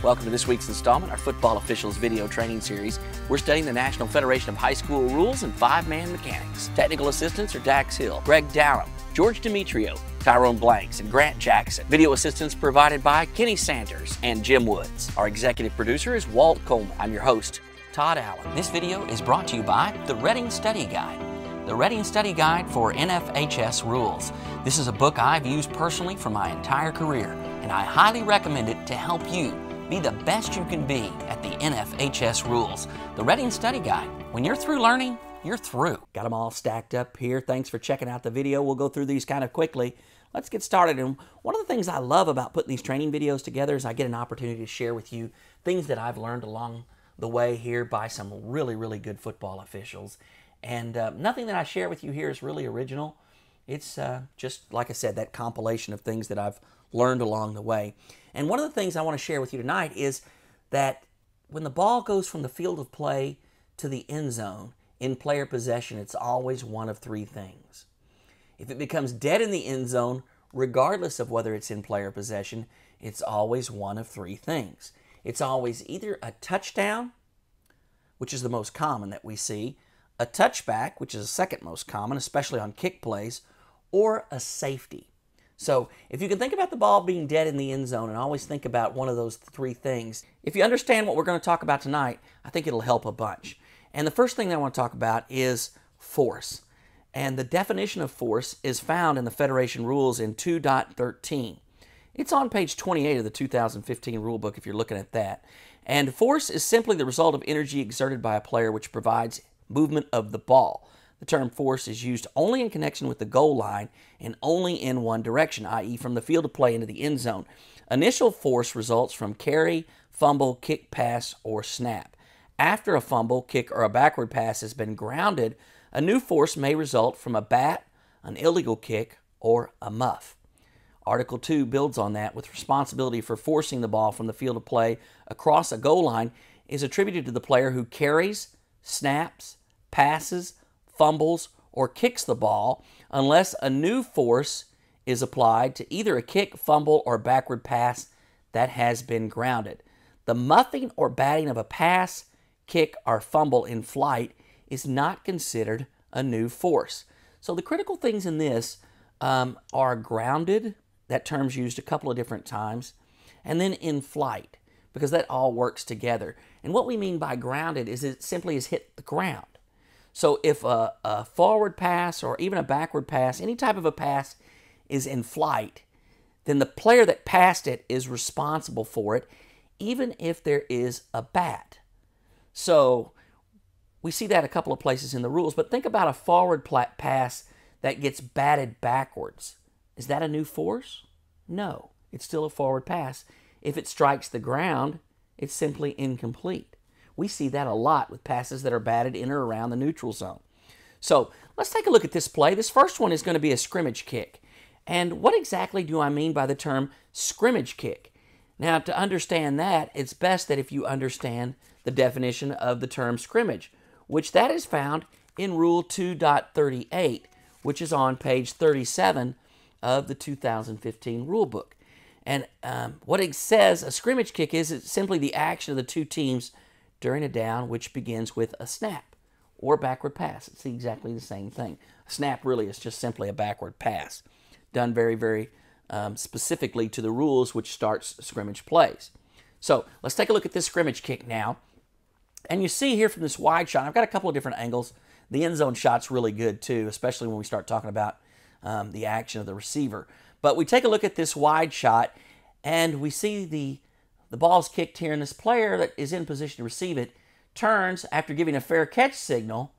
Welcome to this week's installment, our Football Officials video training series. We're studying the National Federation of High School Rules and five-man mechanics. Technical assistants are Dax Hill, Greg Dowram, George Demetrio, Tyrone Blanks, and Grant Jackson. Video assistance provided by Kenny Sanders and Jim Woods. Our executive producer is Walt Coleman. I'm your host, Todd Allen. This video is brought to you by the Reading Study Guide. The Reading Study Guide for NFHS Rules. This is a book I've used personally for my entire career, and I highly recommend it to help you be the best you can be at the NFHS rules. The Reading Study Guide. When you're through learning, you're through. Got them all stacked up here. Thanks for checking out the video. We'll go through these kind of quickly. Let's get started. And one of the things I love about putting these training videos together is I get an opportunity to share with you things that I've learned along the way here by some really good football officials. And nothing that I share with you here is really original. It's just, like I said, that compilation of things that I've learned along the way. And one of the things I want to share with you tonight is that when the ball goes from the field of play to the end zone in player possession, it's always one of three things. If it becomes dead in the end zone, regardless of whether it's in player possession, it's always one of three things. It's always either a touchdown, which is the most common that we see, a touchback, which is the second most common, especially on kick plays, or a safety. So if you can think about the ball being dead in the end zone and always think about one of those three things, if you understand what we're going to talk about tonight, I think it'll help a bunch. And the first thing that I want to talk about is force. And the definition of force is found in the Federation Rules in 2.13. It's on page 28 of the 2015 rule book if you're looking at that. And force is simply the result of energy exerted by a player which provides movement of the ball. The term force is used only in connection with the goal line and only in one direction, i.e. from the field of play into the end zone. Initial force results from carry, fumble, kick, pass, or snap. After a fumble, kick, or a backward pass has been grounded, a new force may result from a bat, an illegal kick, or a muff. Article 2 builds on that, with responsibility for forcing the ball from the field of play across a goal line is attributed to the player who carries, snaps, passes, fumbles, or kicks the ball unless a new force is applied to either a kick, fumble, or backward pass that has been grounded. The muffing or batting of a pass, kick, or fumble in flight is not considered a new force. So the critical things in this are grounded. That term's used a couple of different times. And then in flight, because that all works together. And what we mean by grounded is it simply has hit the ground. So if a forward pass or even a backward pass, any type of a pass is in flight, then the player that passed it is responsible for it, even if there is a bat. So we see that a couple of places in the rules, but think about a forward pass that gets batted backwards. Is that a new force? No, it's still a forward pass. If it strikes the ground, it's simply incomplete. We see that a lot with passes that are batted in or around the neutral zone. So let's take a look at this play. This first one is going to be a scrimmage kick. And what exactly do I mean by the term scrimmage kick? Now, to understand that, it's best that if you understand the definition of the term scrimmage, which that is found in Rule 2.38, which is on page 37 of the 2015 rule book. And what it says a scrimmage kick is, it's simply the action of the two teams during a down which begins with a snap or backward pass. It's exactly the same thing. A snap really is just simply a backward pass done very specifically to the rules which starts scrimmage plays. So let's take a look at this scrimmage kick now. And you see here from this wide shot, I've got a couple of different angles. The end zone shot's really good too, especially when we start talking about the action of the receiver. But we take a look at this wide shot and we see the ball's kicked here, and this player that is in position to receive it turns after giving a fair catch signal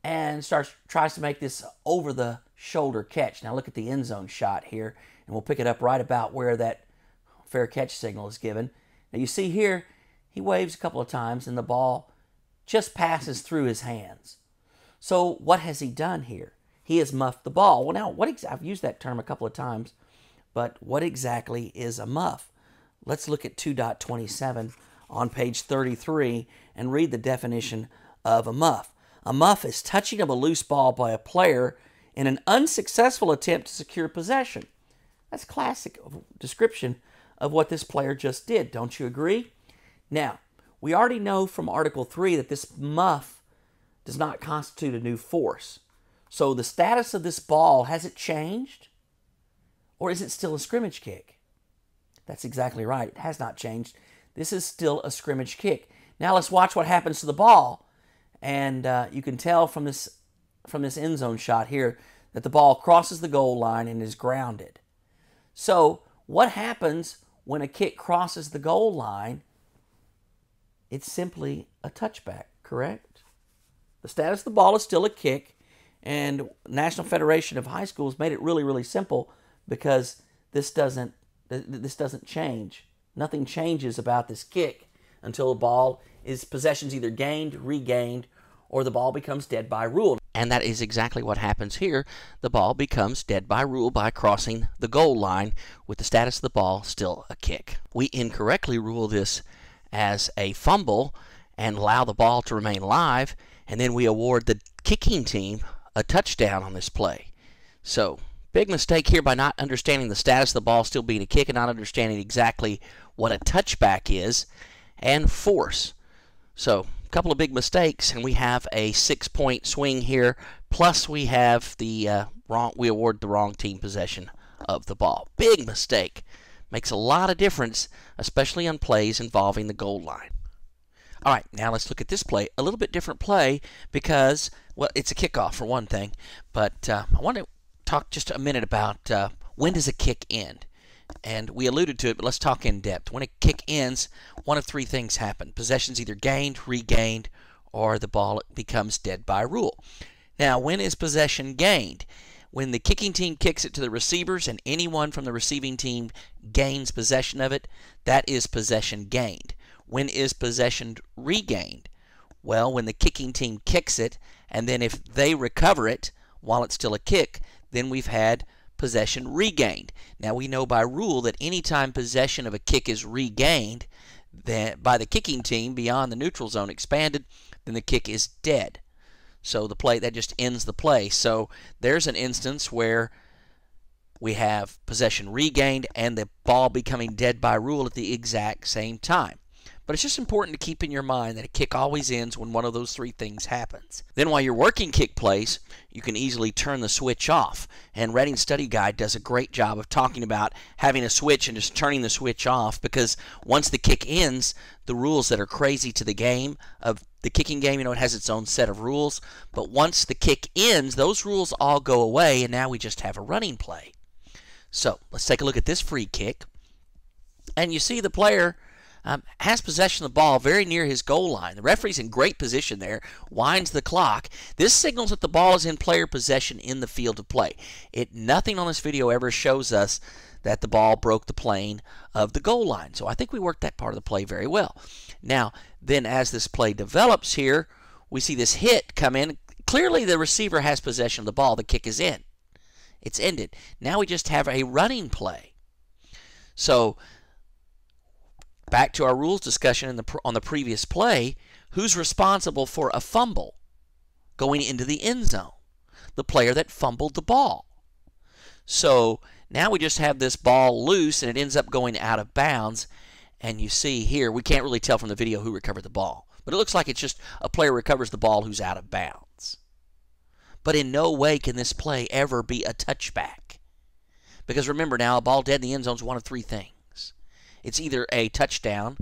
and tries to make this over-the-shoulder catch. Now look at the end zone shot here, and we'll pick it up right about where that fair catch signal is given. Now you see here, he waves a couple of times, and the ball just passes through his hands. So what has he done here? He has muffed the ball. Well, now, I've used that term a couple of times, but what exactly is a muff? Let's look at 2.27 on page 33 and read the definition of a muff. A muff is touching of a loose ball by a player in an unsuccessful attempt to secure possession. That's a classic description of what this player just did. Don't you agree? Now, we already know from Article 3 that this muff does not constitute a new force. So the status of this ball, has it changed? Or is it still a scrimmage kick? That's exactly right. It has not changed. This is still a scrimmage kick. Now let's watch what happens to the ball. And you can tell from this end zone shot here that the ball crosses the goal line and is grounded. So what happens when a kick crosses the goal line? It's simply a touchback, correct? The status of the ball is still a kick, and National Federation of High Schools made it really, really simple because this doesn't change. Nothing changes about this kick until the ball is possession's either gained, regained, or the ball becomes dead by rule. And that is exactly what happens here. The ball becomes dead by rule by crossing the goal line with the status of the ball still a kick. We incorrectly rule this as a fumble and allow the ball to remain live, and then we award the kicking team a touchdown on this play. So, big mistake here by not understanding the status of the ball still being a kick and not understanding exactly what a touchback is and force. So, a couple of big mistakes, and we have a 6-point swing here, plus we have the we award the wrong team possession of the ball. Big mistake. Makes a lot of difference, especially on plays involving the goal line. All right, now let's look at this play. A little bit different play because, well, it's a kickoff for one thing, but I want to talk just a minute about when does a kick end? And we alluded to it, but let's talk in depth. When a kick ends, one of three things happen. Possession's either gained, regained, or the ball becomes dead by rule. Now, when is possession gained? When the kicking team kicks it to the receivers and anyone from the receiving team gains possession of it, that is possession gained. When is possession regained? Well, when the kicking team kicks it, and then if they recover it while it's still a kick, then we've had possession regained. Now we know by rule that anytime possession of a kick is regained by the kicking team beyond the neutral zone expanded, then the kick is dead. So the play, that just ends the play. So there's an instance where we have possession regained and the ball becoming dead by rule at the exact same time. But it's just important to keep in your mind that a kick always ends when one of those three things happens. Then while you're working kick plays, you can easily turn the switch off. And Reading Study Guide does a great job of talking about having a switch and just turning the switch off, because once the kick ends, the rules that are crazy to the game of the kicking game, it has its own set of rules. But once the kick ends, those rules all go away, and now we just have a running play. So let's take a look at this free kick. And you see the player has possession of the ball very near his goal line. The referee's in great position there, winds the clock. This signals that the ball is in player possession in the field of play. Nothing on this video ever shows us that the ball broke the plane of the goal line. So I think we worked that part of the play very well. Now, then as this play develops here, we see this hit come in. Clearly the receiver has possession of the ball. The kick is in. It's ended. Now we just have a running play. So back to our rules discussion on the previous play, who's responsible for a fumble going into the end zone? The player that fumbled the ball. So now we just have this ball loose and it ends up going out of bounds. And you see here, we can't really tell from the video who recovered the ball. But it looks like it's just a player recovers the ball who's out of bounds. But in no way can this play ever be a touchback. Because remember now, a ball dead in the end zone is one of three things. It's either a touchdown.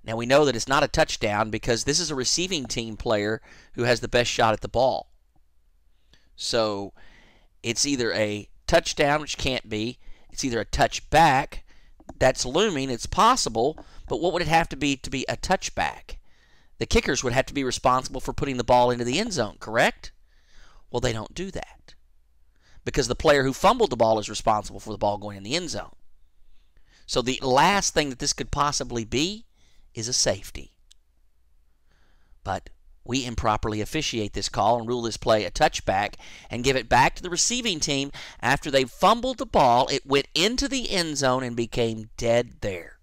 Now we know that it's not a touchdown because this is a receiving team player who has the best shot at the ball. So it's either a touchdown, which can't be. It's either a touchback. That's looming. It's possible. But what would it have to be a touchback? The kickers would have to be responsible for putting the ball into the end zone, correct? Well, they don't do that because the player who fumbled the ball is responsible for the ball going in the end zone. So the last thing that this could possibly be is a safety. But we improperly officiate this call and rule this play a touchback and give it back to the receiving team after they fumbled the ball. It went into the end zone and became dead there.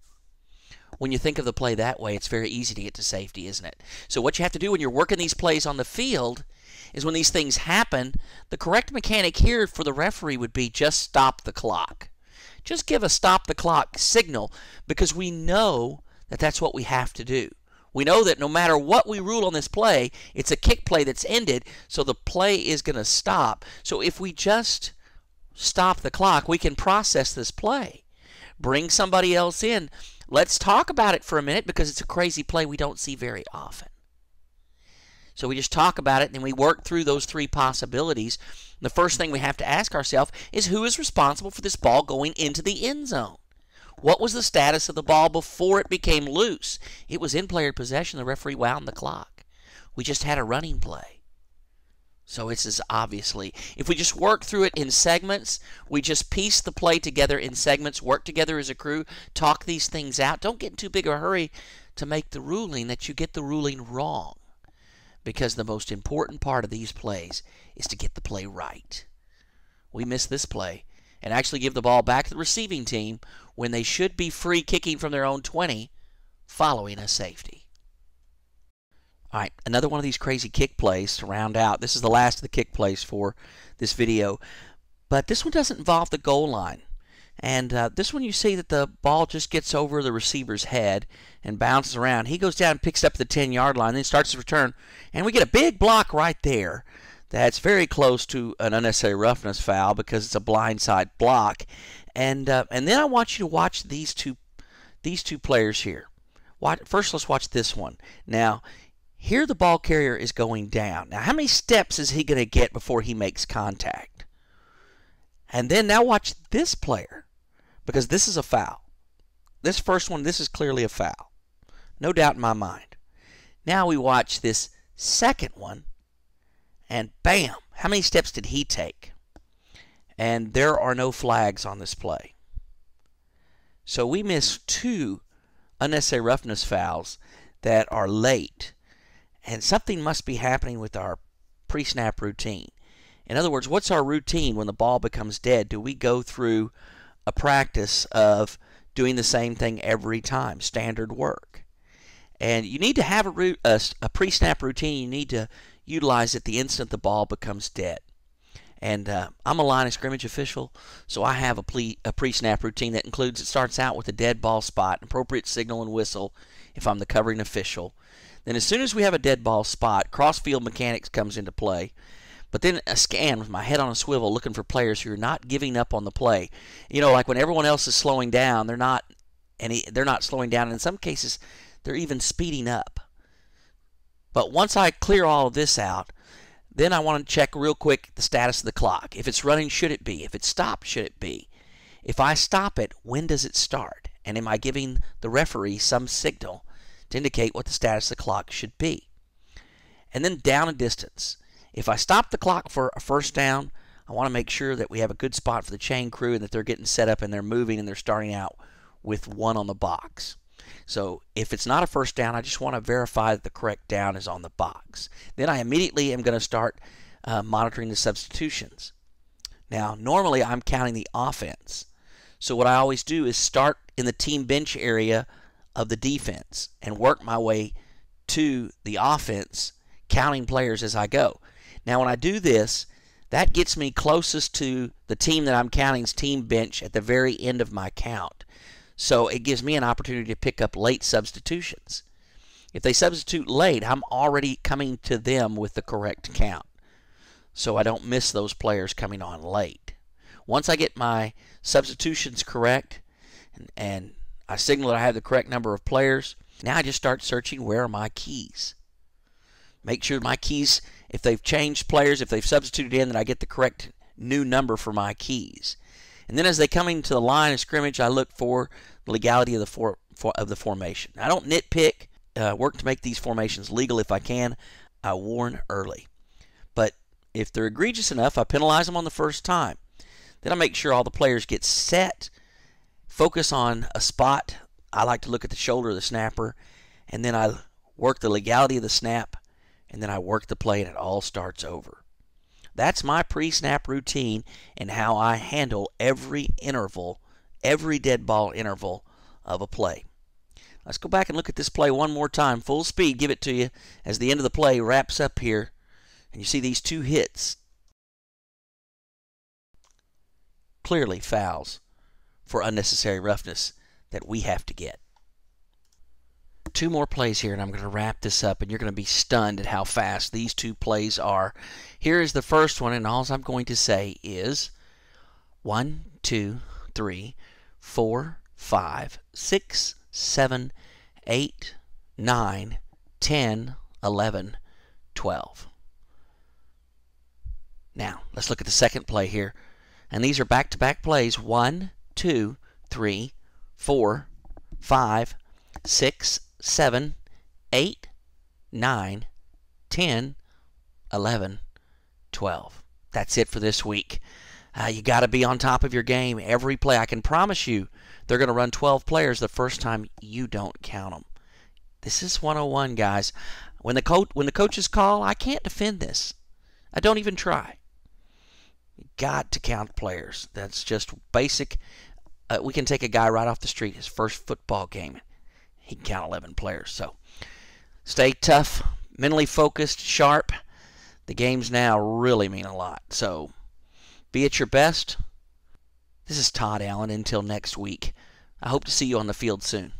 When you think of the play that way, it's very easy to get to safety, isn't it? So what you have to do when you're working these plays on the field is when these things happen, the correct mechanic here for the referee would be just stop the clock. Just give a stop the clock signal because we know that that's what we have to do. We know that no matter what we rule on this play, it's a kick play that's ended, so the play is going to stop. So if we just stop the clock, we can process this play. Bring somebody else in. Let's talk about it for a minute because it's a crazy play we don't see very often. So we just talk about it and then we work through those three possibilities. The first thing we have to ask ourselves is who is responsible for this ball going into the end zone? What was the status of the ball before it became loose? It was in player possession. The referee wound the clock. We just had a running play. So it's as obviously, if we just work through it in segments, we just piece the play together in segments, work together as a crew, talk these things out. Don't get in too big a hurry to make the ruling that you get the ruling wrong. Because the most important part of these plays is to get the play right. We miss this play and actually give the ball back to the receiving team when they should be free kicking from their own 20 following a safety. All right, another one of these crazy kick plays to round out. This is the last of the kick plays for this video, but this one doesn't involve the goal line. And this one you see that the ball just gets over the receiver's head and bounces around. He goes down and picks up the 10-yard line, then starts his return, and we get a big block right there. That's very close to an unnecessary roughness foul because it's a blindside block. And then I want you to watch these two players here. First, let's watch this one. Now, here the ball carrier is going down. Now, how many steps is he going to get before he makes contact? And then now watch this player, because this is a foul. This first one, this is clearly a foul. No doubt in my mind. Now we watch this second one, and bam, how many steps did he take? And there are no flags on this play. So we missed two unnecessary roughness fouls that are late. And something must be happening with our pre-snap routine. In other words, what's our routine when the ball becomes dead? Do we go through a practice of doing the same thing every time, standard work? And you need to have a pre-snap routine. You need to utilize it the instant the ball becomes dead. And I'm a line of scrimmage official, so I have a pre-snap routine that includes, it starts out with a dead ball spot, an appropriate signal and whistle if I'm the covering official. Then as soon as we have a dead ball spot, cross-field mechanics comes into play. But then a scan with my head on a swivel looking for players who are not giving up on the play. You know, like when everyone else is slowing down, they're not slowing down. And in some cases, they're even speeding up. But once I clear all of this out, then I want to check real quick the status of the clock. If it's running, should it be? If it's stopped, should it be? If I stop it, when does it start? And am I giving the referee some signal to indicate what the status of the clock should be? And then down a distance. If I stop the clock for a first down, I want to make sure that we have a good spot for the chain crew and that they're getting set up and they're moving and they're starting out with one on the box. So if it's not a first down, I just want to verify that the correct down is on the box. Then I immediately am going to start monitoring the substitutions. Now, normally I'm counting the offense. So what I always do is start in the team bench area of the defense and work my way to the offense, counting players as I go. Now, when I do this, that gets me closest to the team that I'm counting's team bench at the very end of my count. So it gives me an opportunity to pick up late substitutions. If they substitute late, I'm already coming to them with the correct count. So I don't miss those players coming on late. Once I get my substitutions correct and I signal that I have the correct number of players, now I just start searching where are my keys. Make sure my keys, if they've changed players, if they've substituted in, that I get the correct new number for my keys. And then as they come into the line of scrimmage, I look for the legality of the formation. I don't nitpick, work to make these formations legal if I can. I warn early. But if they're egregious enough, I penalize them on the first time. Then I make sure all the players get set, focus on a spot. I like to look at the shoulder of the snapper, and then I work the legality of the snap, and then I work the play, and it all starts over. That's my pre-snap routine and how I handle every interval, every dead ball interval of a play. Let's go back and look at this play one more time. Full speed, give it to you as the end of the play wraps up here. And you see these two hits. Clearly fouls for unnecessary roughness that we have to get. 2 more plays here, and I'm going to wrap this up, and you're going to be stunned at how fast these 2 plays are. Here is the first one, and all I'm going to say is 1, 2, 3, 4, 5, 6, 7, 8, 9, 10, 11, 12. Now, let's look at the second play here. And these are back-to-back plays. 1, 2, 3, 4, 5, 6, 7, 8, 9, 10, 11, 12. That's it for this week. You got to be on top of your game every play. I can promise you they're going to run 12 players the first time you don't count them. This is 101, guys. When the coaches call, I can't defend this. I don't even try. You got to count players. That's just basic. We can take a guy right off the street, his first football game. He can count 11 players. So stay tough, mentally focused, sharp. The games now really mean a lot. So be at your best. This is Todd Allen. Until next week, I hope to see you on the field soon.